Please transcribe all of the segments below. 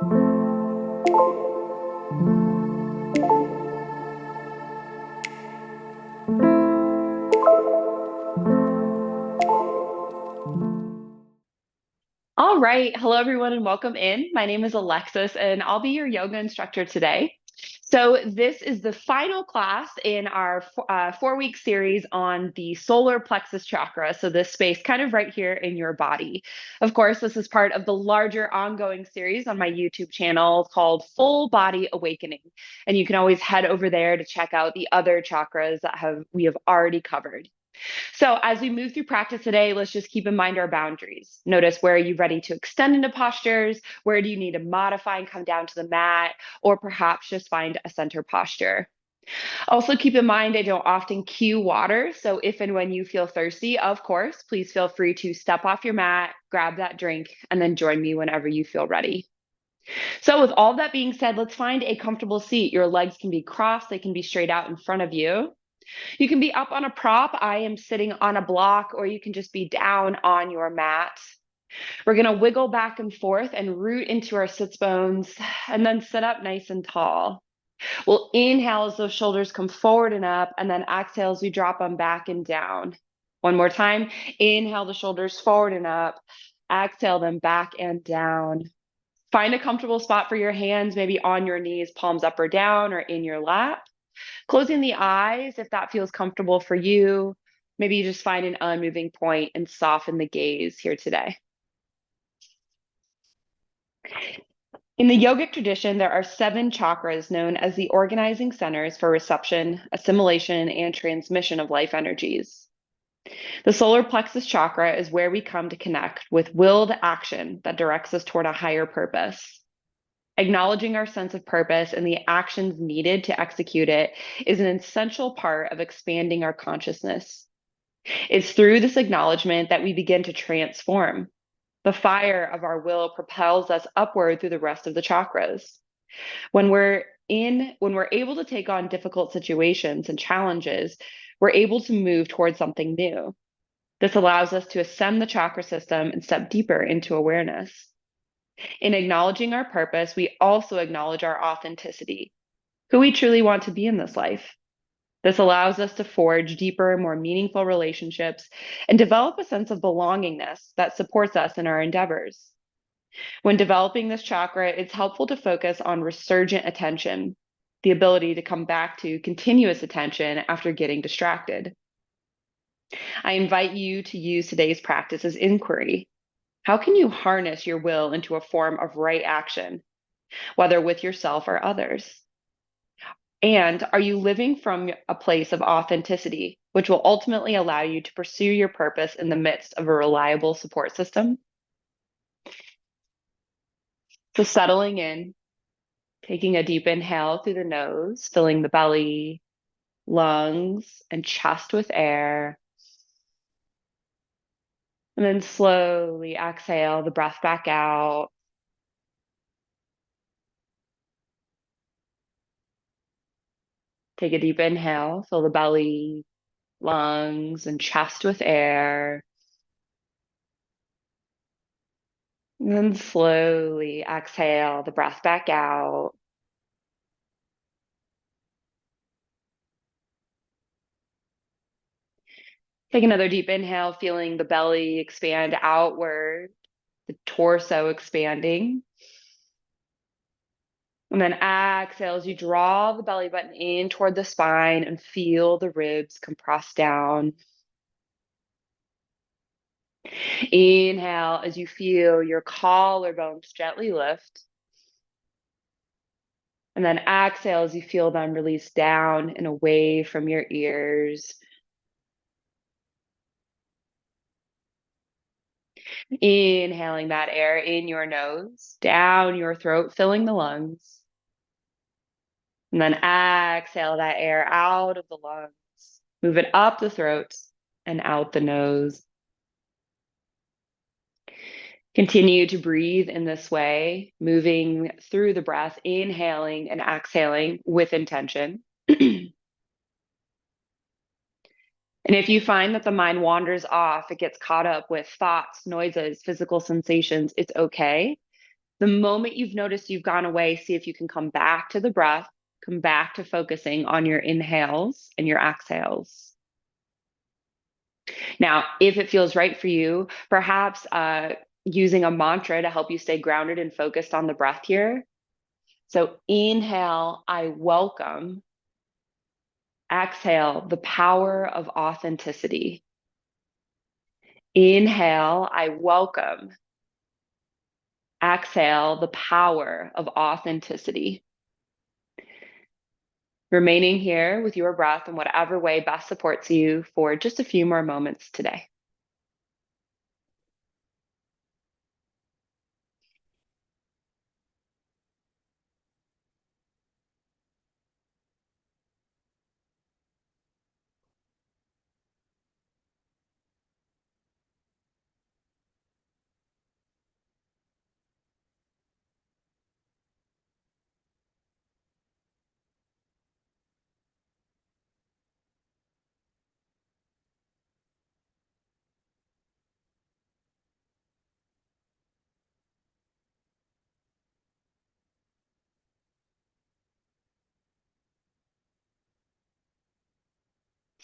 All right. Hello, everyone, and welcome in. My name is Alexis, and I'll be your yoga instructor today. So, this is the final class in our 4 week series on the solar plexus chakra. So, this space kind of right here in your body. Of course, this is part of the larger ongoing series on my YouTube channel called Full Body Awakening. And you can always head over there to check out the other chakras that we have already covered. So, as we move through practice today, let's just keep in mind our boundaries. Notice, where are you ready to extend into postures? Where do you need to modify and come down to the mat? Or perhaps just find a center posture. Also, keep in mind I don't often cue water. So, if and when you feel thirsty, of course, please feel free to step off your mat, grab that drink, and then join me whenever you feel ready. So, with all that being said, let's find a comfortable seat. Your legs can be crossed, they can be straight out in front of you. You can be up on a prop. I am sitting on a block, or you can just be down on your mat. We're going to wiggle back and forth and root into our sits bones, and then sit up nice and tall. We'll inhale as those shoulders come forward and up, and then exhale as we drop them back and down. One more time. Inhale the shoulders forward and up. Exhale them back and down. Find a comfortable spot for your hands, maybe on your knees, palms up or down, or in your lap. Closing the eyes, if that feels comfortable for you. Maybe you just find an unmoving point and soften the gaze here today. In the yogic tradition, there are 7 chakras known as the organizing centers for reception, assimilation, and transmission of life energies. The solar plexus chakra is where we come to connect with willed action that directs us toward a higher purpose. Acknowledging our sense of purpose and the actions needed to execute it is an essential part of expanding our consciousness. It's through this acknowledgement that we begin to transform. The fire of our will propels us upward through the rest of the chakras. When we're able to take on difficult situations and challenges, we're able to move towards something new. This allows us to ascend the chakra system and step deeper into awareness. In acknowledging our purpose, we also acknowledge our authenticity, who we truly want to be in this life. This allows us to forge deeper, more meaningful relationships and develop a sense of belongingness that supports us in our endeavors. When developing this chakra, it's helpful to focus on resurgent attention, the ability to come back to continuous attention after getting distracted. I invite you to use today's practice as inquiry. How can you harness your will into a form of right action, whether with yourself or others? And are you living from a place of authenticity, which will ultimately allow you to pursue your purpose in the midst of a reliable support system? So, settling in, taking a deep inhale through the nose, filling the belly, lungs, and chest with air. And then slowly exhale the breath back out. Take a deep inhale, fill the belly, lungs, and chest with air. And then slowly exhale the breath back out. Take another deep inhale, feeling the belly expand outward, the torso expanding. And then exhale as you draw the belly button in toward the spine and feel the ribs compress down. Inhale as you feel your collarbones gently lift. And then exhale as you feel them release down and away from your ears. Inhaling that air in your nose, down your throat, filling the lungs. And then exhale that air out of the lungs. Move it up the throat and out the nose. Continue to breathe in this way, moving through the breath, inhaling and exhaling with intention. And if you find that the mind wanders off, it gets caught up with thoughts, noises, physical sensations, it's okay. The moment you've noticed you've gone away, see if you can come back to the breath, come back to focusing on your inhales and your exhales. Now, if it feels right for you, perhaps using a mantra to help you stay grounded and focused on the breath here. So inhale, I welcome. Exhale, the power of authenticity. Inhale, I welcome. Exhale, the power of authenticity. Remaining here with your breath in whatever way best supports you for just a few more moments today.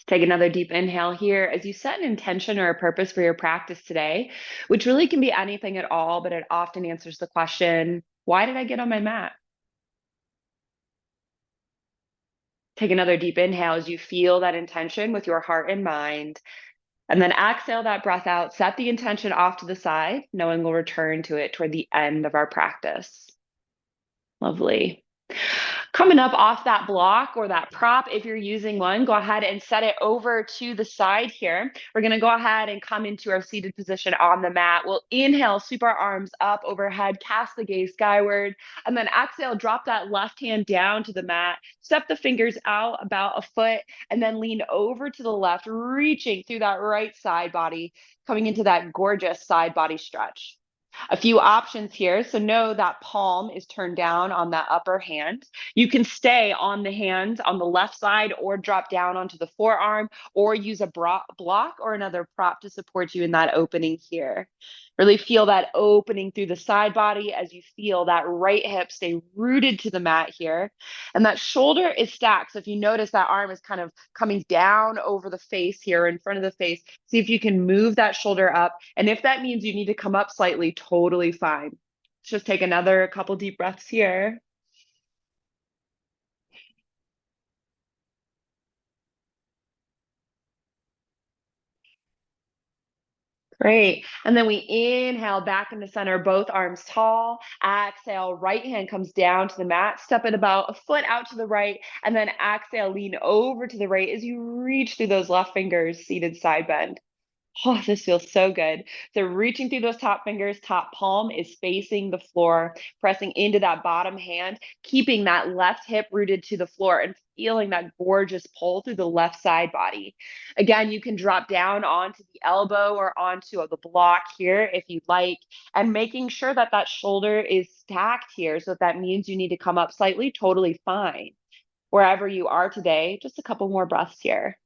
Take another deep inhale here as you set an intention or a purpose for your practice today, which really can be anything at all, but it often answers the question, why did I get on my mat? Take another deep inhale as you feel that intention with your heart and mind. And then exhale that breath out, set the intention off to the side, knowing we'll return to it toward the end of our practice. Lovely. Coming up off that block or that prop, if you're using one, go ahead and set it over to the side here. We're going to go ahead and come into our seated position on the mat. We'll inhale, sweep our arms up overhead, cast the gaze skyward, and then exhale, drop that left hand down to the mat, step the fingers out about a foot, and then lean over to the left, reaching through that right side body, coming into that gorgeous side body stretch. A few options here. So know that palm is turned down on that upper hand. You can stay on the hand on the left side or drop down onto the forearm or use a block or another prop to support you in that opening here. Really feel that opening through the side body as you feel that right hip stay rooted to the mat here. And that shoulder is stacked. So if you notice that arm is kind of coming down over the face here in front of the face, see if you can move that shoulder up. And if that means you need to come up slightly, totally fine. Let's just take another couple deep breaths here. Great. And then we inhale back into center, both arms tall. Exhale, right hand comes down to the mat. Step it about a foot out to the right. And then exhale, lean over to the right as you reach through those left fingers, seated side bend. Oh, this feels so good. So reaching through those top fingers, top palm is facing the floor, pressing into that bottom hand, keeping that left hip rooted to the floor and feeling that gorgeous pull through the left side body. Again, you can drop down onto the elbow or onto the block here if you'd like, and making sure that that shoulder is stacked here. So if that means you need to come up slightly, totally fine. Wherever you are today, just a couple more breaths here.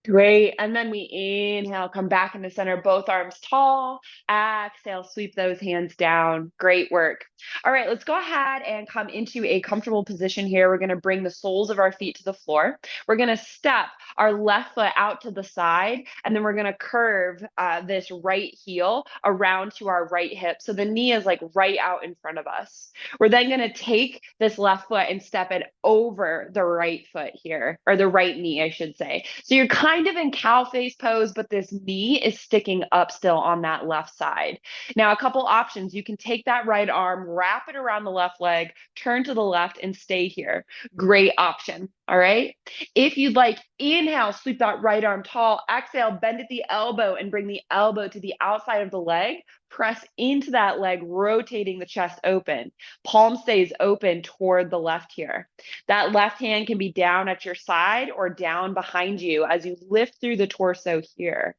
Great. And then we inhale, come back into center, both arms tall. Exhale, sweep those hands down. Great work. All right, let's go ahead and come into a comfortable position here. We're going to bring the soles of our feet to the floor. We're going to step our left foot out to the side, and then we're going to curve this right heel around to our right hip. So the knee is like right out in front of us. We're then going to take this left foot and step it over the right foot here, or the right knee, I should say. So you're kind of in cow face pose, but this knee is sticking up still on that left side. Now, a couple options. You can take that right arm, wrap it around the left leg, turn to the left, and stay here. Great option. All right. If you'd like, inhale, sweep that right arm tall. Exhale, bend at the elbow and bring the elbow to the outside of the leg. Press into that leg, rotating the chest open. Palm stays open toward the left here. That left hand can be down at your side or down behind you as you lift through the torso here.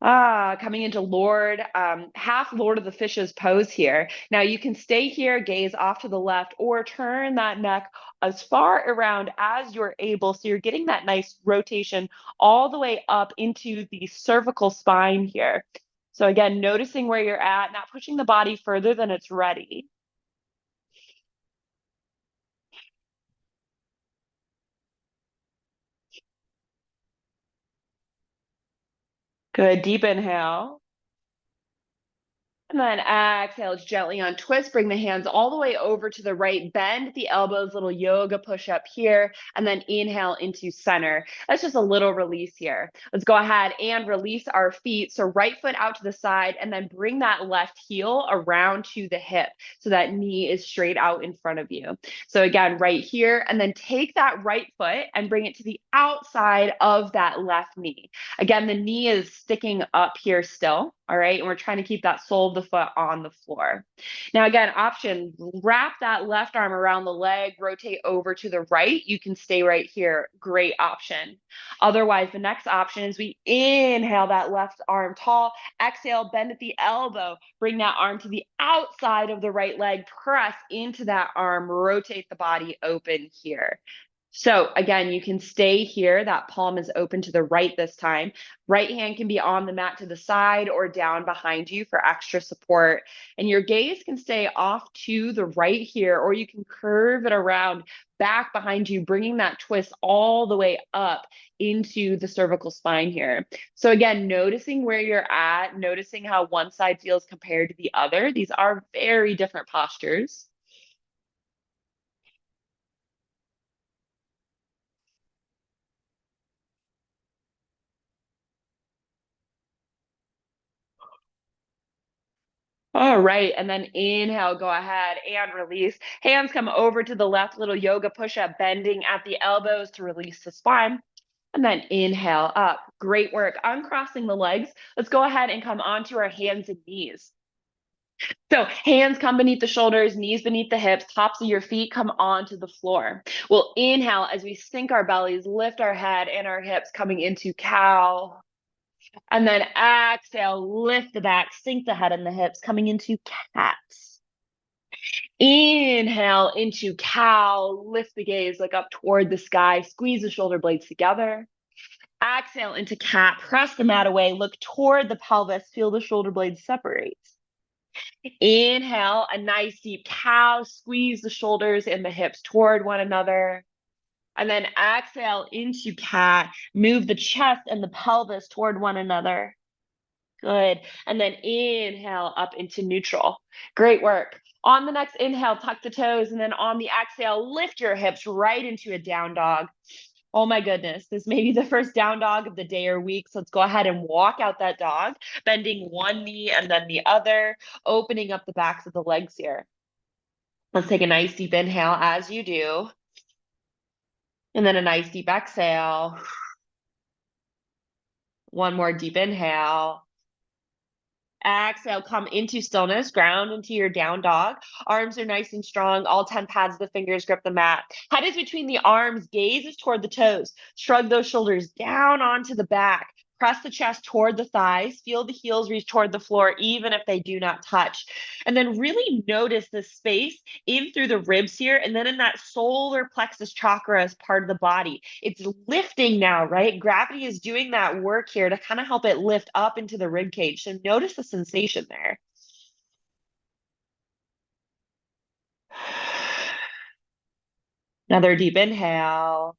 Coming into half Lord of the Fishes pose here. Now you can stay here, gaze off to the left, or turn that neck as far around as you're able. So you're getting that nice rotation all the way up into the cervical spine here. So again, noticing where you're at, not pushing the body further than it's ready. Good, deep inhale. And then exhale, gently on twist, bring the hands all the way over to the right, bend the elbows, little yoga push up here, and then inhale into center. That's just a little release here. Let's go ahead and release our feet. So right foot out to the side, and then bring that left heel around to the hip so that knee is straight out in front of you. So again, right here, and then take that right foot and bring it to the outside of that left knee. Again, the knee is sticking up here still, all right? And we're trying to keep that sole of the foot on the floor. Now, again, option, wrap that left arm around the leg, rotate over to the right. You can stay right here. Great option. Otherwise, the next option is we inhale that left arm tall, exhale, bend at the elbow, bring that arm to the outside of the right leg, press into that arm, rotate the body open here. So again, you can stay here. That palm is open to the right this time. Right hand can be on the mat to the side or down behind you for extra support. And your gaze can stay off to the right here, or you can curve it around back behind you, bringing that twist all the way up into the cervical spine here. So again, noticing where you're at, noticing how one side feels compared to the other. These are very different postures. All right. And then inhale, go ahead and release. Hands come over to the left, little yoga push up, bending at the elbows to release the spine. And then inhale up. Great work. Uncrossing the legs. Let's go ahead and come onto our hands and knees. So hands come beneath the shoulders, knees beneath the hips, tops of your feet come onto the floor. We'll inhale as we sink our bellies, lift our head and our hips, coming into cow. And then exhale, lift the back, sink the head and the hips, coming into cats. Inhale into cow, lift the gaze, look up toward the sky, squeeze the shoulder blades together. Exhale into cat, press the mat away, look toward the pelvis, feel the shoulder blades separate. Inhale, a nice deep cow, squeeze the shoulders and the hips toward one another. And then exhale into cat, move the chest and the pelvis toward one another. Good. And then inhale up into neutral. Great work. On the next inhale, tuck the toes. And then on the exhale, lift your hips right into a down dog. Oh my goodness, this may be the first down dog of the day or week. So let's go ahead and walk out that dog, bending one knee and then the other, opening up the backs of the legs here. Let's take a nice deep inhale as you do. And then a nice deep exhale. One more deep inhale. Exhale, come into stillness, ground into your down dog. Arms are nice and strong. All 10 pads of the fingers grip the mat. Head is between the arms, gaze is toward the toes. Shrug those shoulders down onto the back. Press the chest toward the thighs. Feel the heels reach toward the floor, even if they do not touch. And then really notice the space in through the ribs here, and then in that solar plexus chakra as part of the body. It's lifting now, right? Gravity is doing that work here to kind of help it lift up into the rib cage. So notice the sensation there. Another deep inhale.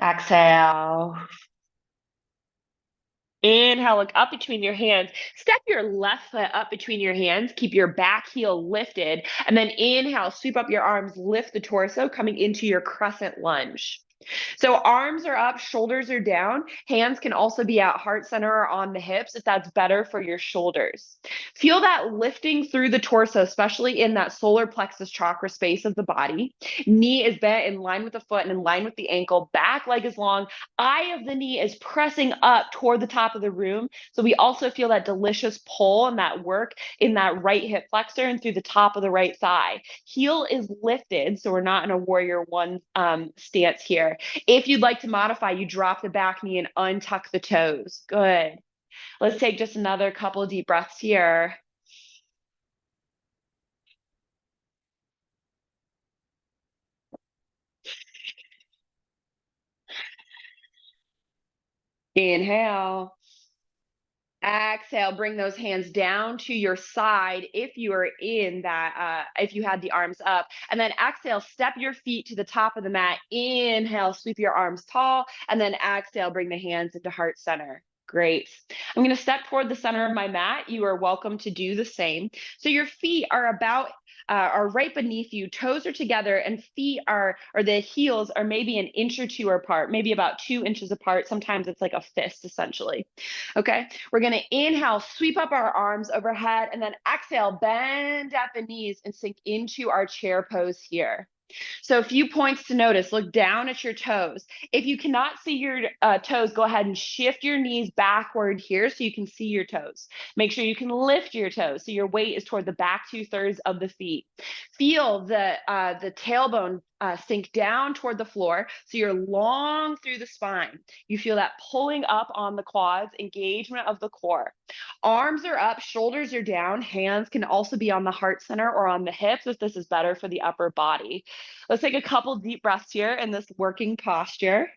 Exhale. Inhale, look up between your hands. Step your left foot up between your hands. Keep your back heel lifted. And then inhale, sweep up your arms, lift the torso, coming into your crescent lunge. So arms are up, shoulders are down. Hands can also be at heart center or on the hips if that's better for your shoulders. Feel that lifting through the torso, especially in that solar plexus chakra space of the body. Knee is bent in line with the foot and in line with the ankle. Back leg is long. Eye of the knee is pressing up toward the top of the room. So we also feel that delicious pull and that work in that right hip flexor and through the top of the right thigh. Heel is lifted, so we're not in a warrior one stance here. here. If you'd like to modify, you drop the back knee and untuck the toes. Good. Let's take just another couple deep breaths here. Inhale. Exhale, bring those hands down to your side if you are in that, if you had the arms up. And then exhale, step your feet to the top of the mat. Inhale, sweep your arms tall. And then exhale, bring the hands into heart center. Great. I'm going to step toward the center of my mat. You are welcome to do the same. So your feet are right beneath you. Toes are together and feet or the heels are maybe an inch or two apart, maybe about 2 inches apart. Sometimes it's like a fist essentially. Okay, we're gonna inhale, sweep up our arms overhead, and then exhale, bend at the knees and sink into our chair pose here. So a few points to notice. Look down at your toes. If you cannot see your toes, go ahead and shift your knees backward here so you can see your toes. Make sure you can lift your toes so your weight is toward the back 2/3 of the feet. Feel the tailbone sink down toward the floor so you're long through the spine. You feel that pulling up on the quads, engagement of the core. Arms are up, shoulders are down. Hands can also be on the heart center or on the hips if this is better for the upper body. Let's take a couple deep breaths here in this working posture.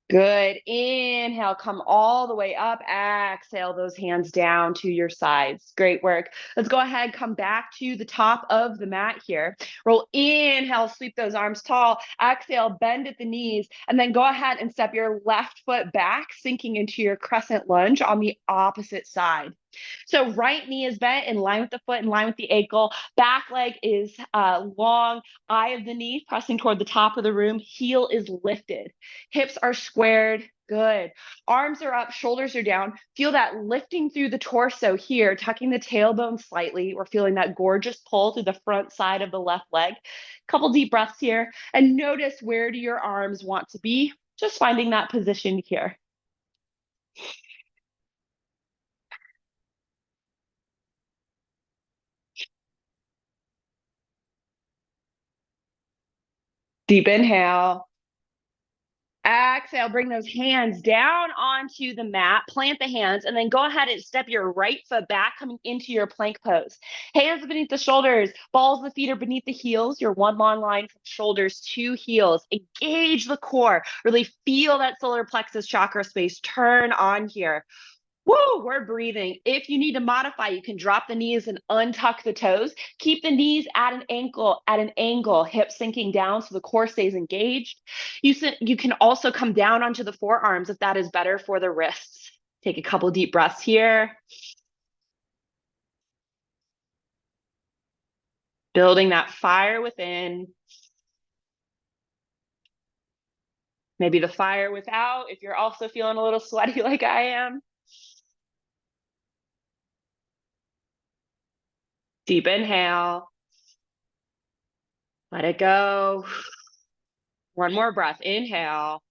Good. Inhale, come all the way up. Exhale, those hands down to your sides. Great work. Let's go ahead, come back to the top of the mat here. Roll, inhale, sweep those arms tall. Exhale, bend at the knees, and then go ahead and step your left foot back, sinking into your crescent lunge on the opposite side. So right knee is bent in line with the foot, in line with the ankle. Back leg is long, eye of the knee pressing toward the top of the room. Heel is lifted. Hips are squared. Good. Arms are up, shoulders are down. Feel that lifting through the torso here, tucking the tailbone slightly. We're feeling that gorgeous pull through the front side of the left leg. Couple deep breaths here and notice where do your arms want to be. Just finding that position here. Deep inhale. Exhale, bring those hands down onto the mat, plant the hands, and then go ahead and step your right foot back, coming into your plank pose. Hands beneath the shoulders, balls of the feet are beneath the heels, your one long line from shoulders to heels. Engage the core, really feel that solar plexus chakra space turn on here. Woo, we're breathing. If you need to modify, you can drop the knees and untuck the toes. Keep the knees at an angle, hips sinking down so the core stays engaged. You can also come down onto the forearms if that is better for the wrists. Take a couple deep breaths here. Building that fire within. Maybe the fire without if you're also feeling a little sweaty like I am. Deep inhale. Let it go. One more breath. Inhale.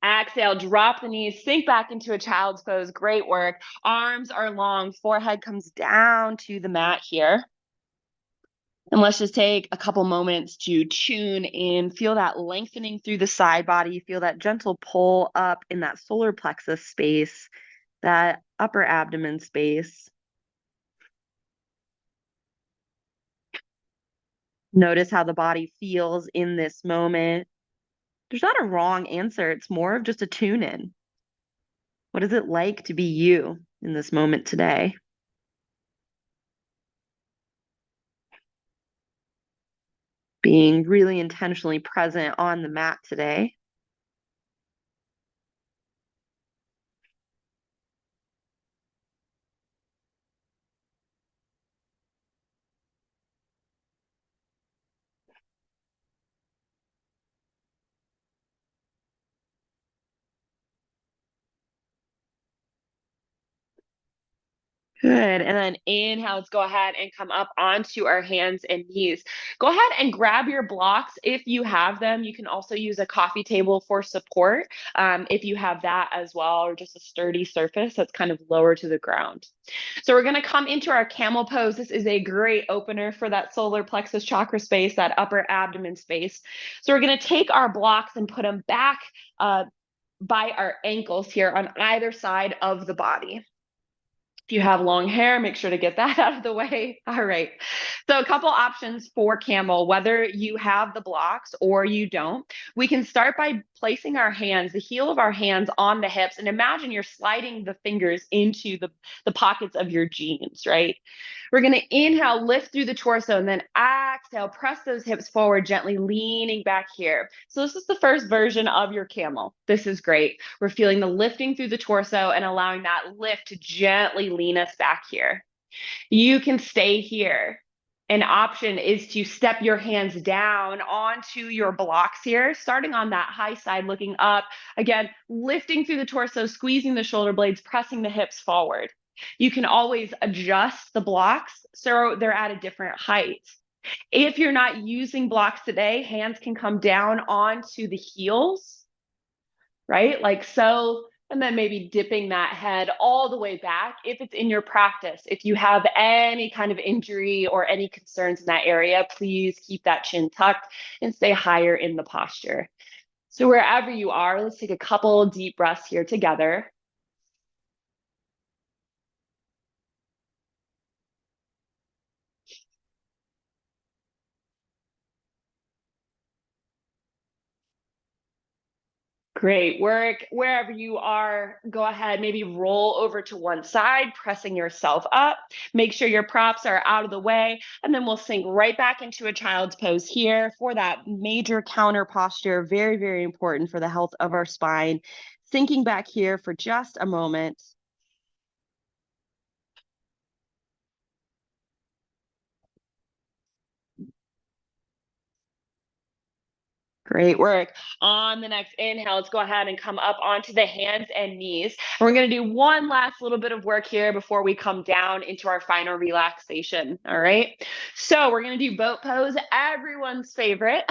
Exhale, drop the knees, sink back into a child's pose. Great work. Arms are long, forehead comes down to the mat here. And let's just take a couple moments to tune in, feel that lengthening through the side body, feel that gentle pull up in that solar plexus space, that upper abdomen space. Notice how the body feels in this moment. There's not a wrong answer. It's more of just a tune in. What is it like to be you in this moment today? Being really intentionally present on the mat today. Good. And then inhale, let's go ahead and come up onto our hands and knees. Go ahead and grab your blocks if you have them. You can also use a coffee table for support if you have that as well, or just a sturdy surface that's kind of lower to the ground. So we're going to come into our camel pose. This is a great opener for that solar plexus chakra space, that upper abdomen space. So we're going to take our blocks and put them back by our ankles here on either side of the body. If you have long hair, make sure to get that out of the way. All right. So a couple options for camel, whether you have the blocks or you don't. We can start by placing our hands, the heel of our hands on the hips, and imagine you're sliding the fingers into the pockets of your jeans, right? We're going to inhale, lift through the torso, and then exhale, press those hips forward, gently leaning back here. So this is the first version of your camel. This is great. We're feeling the lifting through the torso and allowing that lift to gently lean us back here. You can stay here. An option is to step your hands down onto your blocks here, starting on that high side, looking up. Again, lifting through the torso, squeezing the shoulder blades, pressing the hips forward. You can always adjust the blocks so they're at a different height. If you're not using blocks today, hands can come down onto the heels, right? Like so, and then maybe dipping that head all the way back if it's in your practice. If you have any kind of injury or any concerns in that area, please keep that chin tucked and stay higher in the posture. So wherever you are, let's take a couple deep breaths here together. Great work. Wherever you are, go ahead, maybe roll over to one side, pressing yourself up. Make sure your props are out of the way, and then we'll sink right back into a child's pose here for that major counter posture. Very, very important for the health of our spine. Sinking back here for just a moment. Great work. On the next inhale, let's go ahead and come up onto the hands and knees. And we're going to do one last little bit of work here before we come down into our final relaxation. All right. So we're going to do boat pose, everyone's favorite.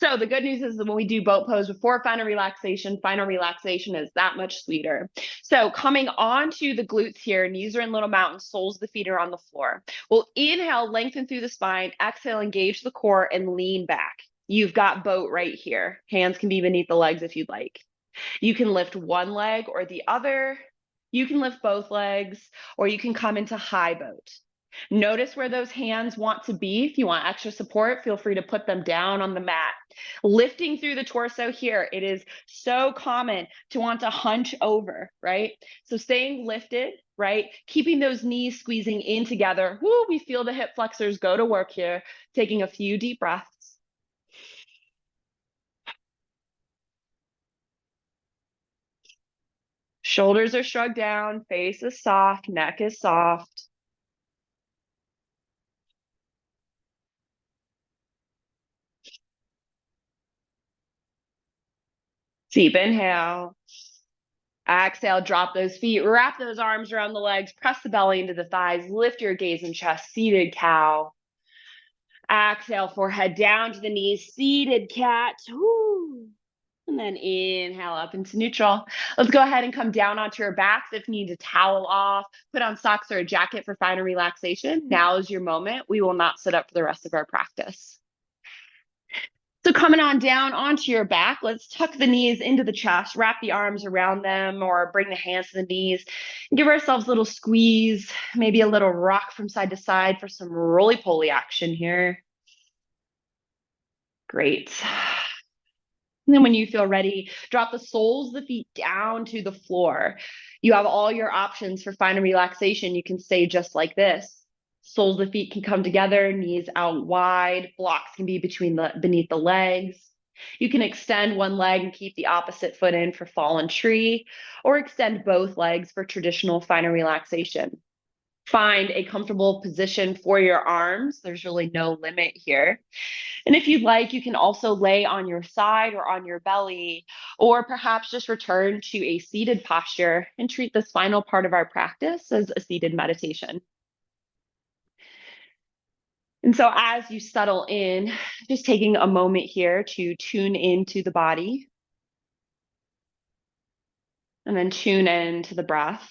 So the good news is that when we do boat pose before final relaxation is that much sweeter. So coming onto the glutes here, knees are in little mountains, soles of the feet are on the floor. We'll inhale, lengthen through the spine, exhale, engage the core, and lean back. You've got boat right here. Hands can be beneath the legs if you'd like. You can lift one leg or the other. You can lift both legs, or you can come into high boat. Notice where those hands want to be. If you want extra support, feel free to put them down on the mat. Lifting through the torso here, it is so common to want to hunch over, right? So staying lifted, right? Keeping those knees squeezing in together. Woo, we feel the hip flexors go to work here. Taking a few deep breaths. Shoulders are shrugged down, face is soft, neck is soft. Deep inhale. Exhale, drop those feet, wrap those arms around the legs, press the belly into the thighs, lift your gaze and chest, seated cow. Exhale, forehead down to the knees, seated cat. Woo. And then inhale up into neutral. Let's go ahead and come down onto your backs. If you need to towel off, put on socks or a jacket for final relaxation. Now is your moment. We will not sit up for the rest of our practice. So coming on down onto your back, let's tuck the knees into the chest, wrap the arms around them, or bring the hands to the knees. And give ourselves a little squeeze, maybe a little rock from side to side for some roly-poly action here. Great. And then when you feel ready, drop the soles of the feet down to the floor. You have all your options for final relaxation. You can stay just like this. Soles of the feet can come together, knees out wide, blocks can be beneath the legs. You can extend one leg and keep the opposite foot in for fallen tree, or extend both legs for traditional final relaxation. Find a comfortable position for your arms. There's really no limit here. And if you'd like, you can also lay on your side or on your belly, or perhaps just return to a seated posture and treat this final part of our practice as a seated meditation. And so as you settle in, just taking a moment here to tune into the body and then tune into the breath.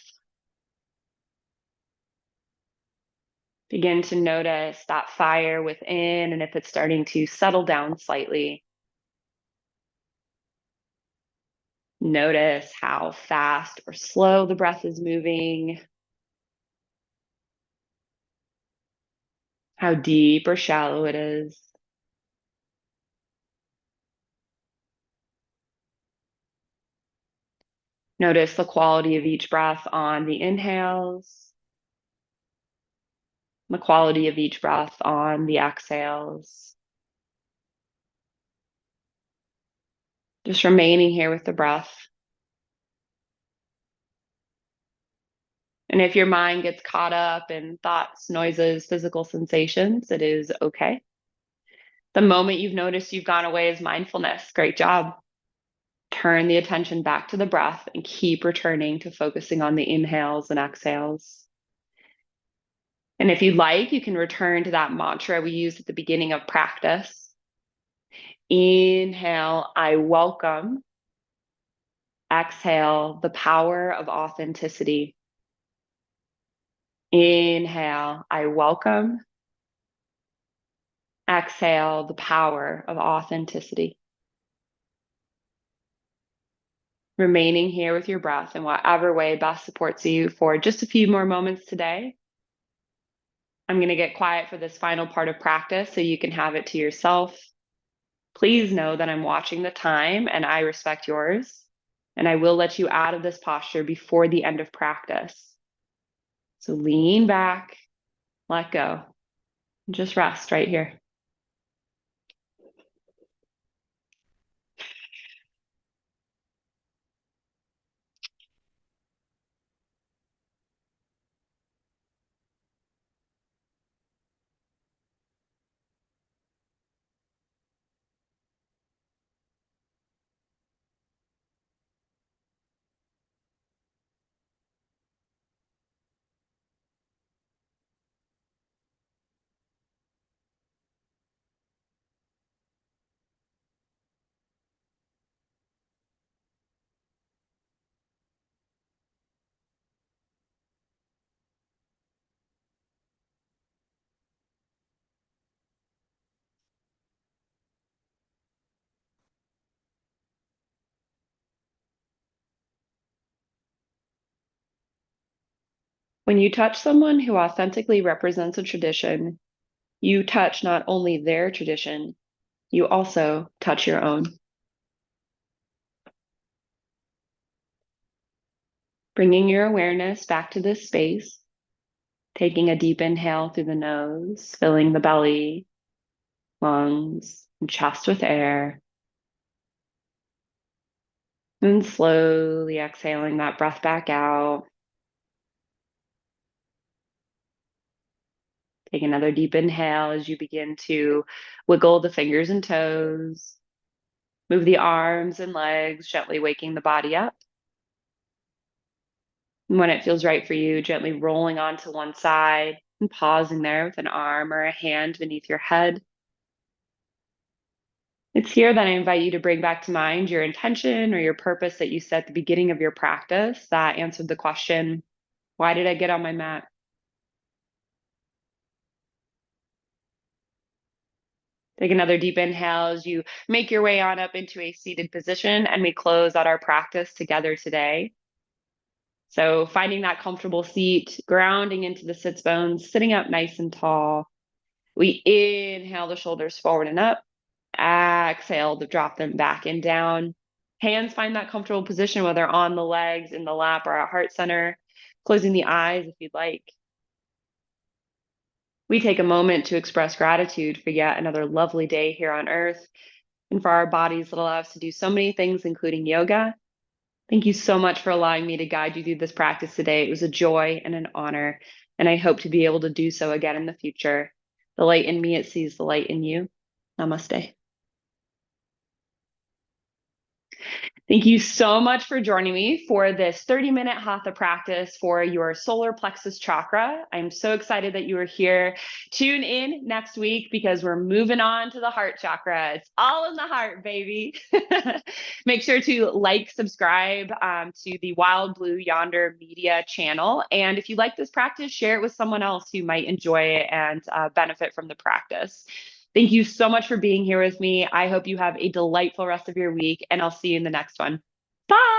Begin to notice that fire within, and if it's starting to settle down slightly, notice how fast or slow the breath is moving, how deep or shallow it is. Notice the quality of each breath on the inhales, the quality of each breath on the exhales. Just remaining here with the breath. And if your mind gets caught up in thoughts, noises, physical sensations, it is okay. The moment you've noticed you've gone away is mindfulness. Great job. Turn the attention back to the breath and keep returning to focusing on the inhales and exhales. And if you'd like, you can return to that mantra we used at the beginning of practice. Inhale, I welcome. Exhale, the power of authenticity. Inhale, I welcome. Exhale, the power of authenticity. Remaining here with your breath in whatever way best supports you for just a few more moments today. I'm going to get quiet for this final part of practice so you can have it to yourself. Please know that I'm watching the time and I respect yours, and I will let you out of this posture before the end of practice. So lean back, let go, and just rest right here. When you touch someone who authentically represents a tradition, you touch not only their tradition, you also touch your own. Bringing your awareness back to this space, taking a deep inhale through the nose, filling the belly, lungs, and chest with air. And slowly exhaling that breath back out. Take another deep inhale as you begin to wiggle the fingers and toes. Move the arms and legs, gently waking the body up. And when it feels right for you, gently rolling onto one side and pausing there with an arm or a hand beneath your head. It's here that I invite you to bring back to mind your intention or your purpose that you set at the beginning of your practice that answered the question, why did I get on my mat? Take another deep inhale as you make your way on up into a seated position, and we close out our practice together today. So finding that comfortable seat, grounding into the sits bones, sitting up nice and tall. We inhale the shoulders forward and up. Exhale to drop them back and down. Hands find that comfortable position, whether on the legs, in the lap, or at heart center. Closing the eyes if you'd like. We take a moment to express gratitude for yet another lovely day here on earth and for our bodies that allow us to do so many things, including yoga. Thank you so much for allowing me to guide you through this practice today. It was a joy and an honor. and I hope to be able to do so again in the future. The light in me, it sees the light in you. Namaste. Thank you so much for joining me for this 30-minute Hatha practice for your solar plexus chakra. I'm so excited that you are here. Tune in next week because we're moving on to the heart chakra. It's all in the heart, baby. Make sure to like, subscribe to the Wild Blue Yonder Media channel. And if you like this practice, share it with someone else who might enjoy it and benefit from the practice. Thank you so much for being here with me. I hope you have a delightful rest of your week, and I'll see you in the next one. Bye.